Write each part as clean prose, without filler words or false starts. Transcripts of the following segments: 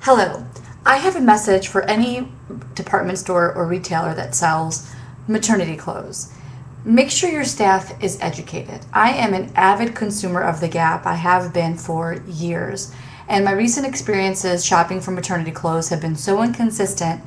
Hello, I have a message for any department store or retailer that sells maternity clothes. Make sure your staff is educated. I am an avid consumer of the Gap. I have been for years. And my recent experiences shopping for maternity clothes have been so inconsistent,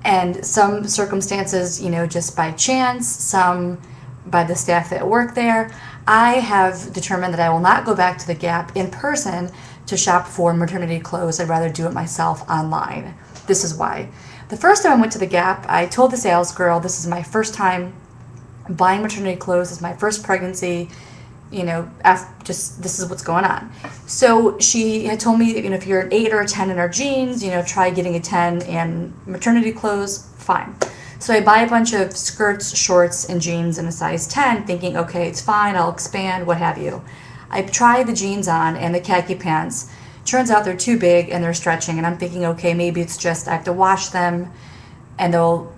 and some circumstances, just by chance, some by the staff that work there. I have determined that I will not go back to the Gap in person to shop for maternity clothes. I'd rather do it myself online. This is why. The first time I went to the Gap, I told the sales girl, this is my first time buying maternity clothes, this is my first pregnancy, this is what's going on. So she had told me, if you're an 8 or a 10 in our jeans, try getting a 10 in maternity clothes, fine. So I buy a bunch of skirts, shorts, and jeans in a size 10, thinking, okay, it's fine, I'll expand, what have you. I try the jeans on and the khaki pants. Turns out they're too big and they're stretching, and I'm thinking, okay, maybe it's just I have to wash them and they'll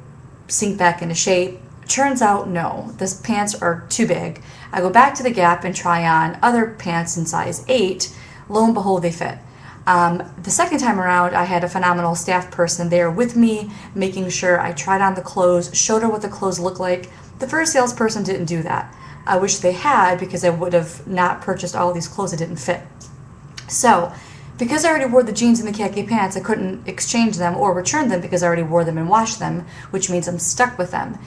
sink back into shape. Turns out, no, the pants are too big. I go back to the Gap and try on other pants in size 8. Lo and behold, they fit. The second time around, I had a phenomenal staff person there with me, making sure I tried on the clothes, showed her what the clothes look like. The first salesperson didn't do that. I wish they had, because I would have not purchased all these clothes that didn't fit. So, because I already wore the jeans and the khaki pants, I couldn't exchange them or return them because I already wore them and washed them, which means I'm stuck with them.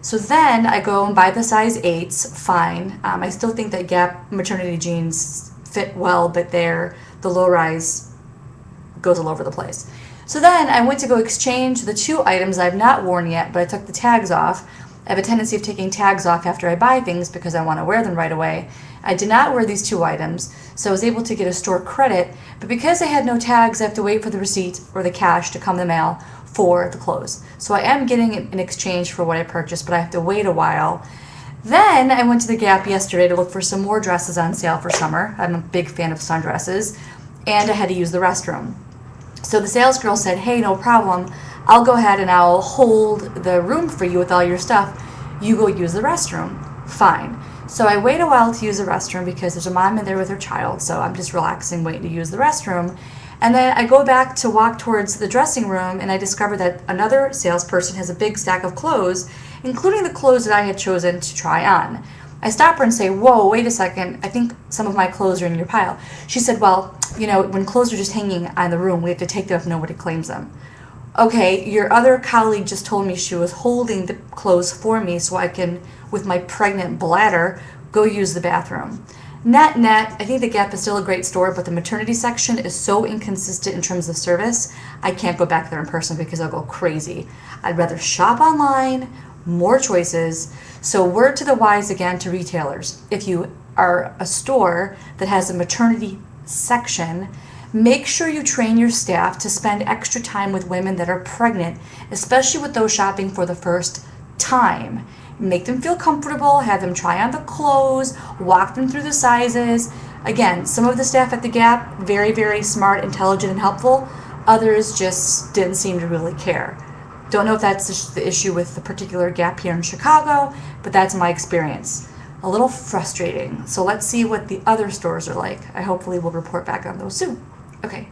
So then I go and buy the size 8s, fine. I still think that Gap maternity jeans fit well, but the low rise goes all over the place. So then I went to go exchange the 2 items I've not worn yet, but I took the tags off. I have a tendency of taking tags off after I buy things because I want to wear them right away. I did not wear these 2 items, so I was able to get a store credit, but because I had no tags, I have to wait for the receipt or the cash to come in the mail for the clothes. So I am getting an exchange for what I purchased, but I have to wait a while. Then I went to the Gap yesterday to look for some more dresses on sale for summer. I'm a big fan of sundresses, and I had to use the restroom. So the sales girl said, hey, no problem. I'll go ahead and I'll hold the room for you with all your stuff. You go use the restroom. Fine. So I wait a while to use the restroom because there's a mom in there with her child, so I'm just relaxing, waiting to use the restroom. And then I go back to walk towards the dressing room, and I discover that another salesperson has a big stack of clothes, including the clothes that I had chosen to try on. I stop her and say, whoa, wait a second, I think some of my clothes are in your pile. She said, well, when clothes are just hanging on the room, we have to take them if nobody claims them. Okay, your other colleague just told me she was holding the clothes for me so I can, with my pregnant bladder, go use the bathroom. Net, I think the Gap is still a great store, but the maternity section is so inconsistent in terms of service, I can't go back there in person because I'll go crazy. I'd rather shop online, more choices. So word to the wise again to retailers. If you are a store that has a maternity section, make sure you train your staff to spend extra time with women that are pregnant, especially with those shopping for the first time. Make them feel comfortable, have them try on the clothes, walk them through the sizes. Again, some of the staff at the Gap, very, very smart, intelligent, and helpful. Others just didn't seem to really care. Don't know if that's the issue with the particular Gap here in Chicago, but that's my experience. A little frustrating. So let's see what the other stores are like. I hopefully will report back on those soon. Okay.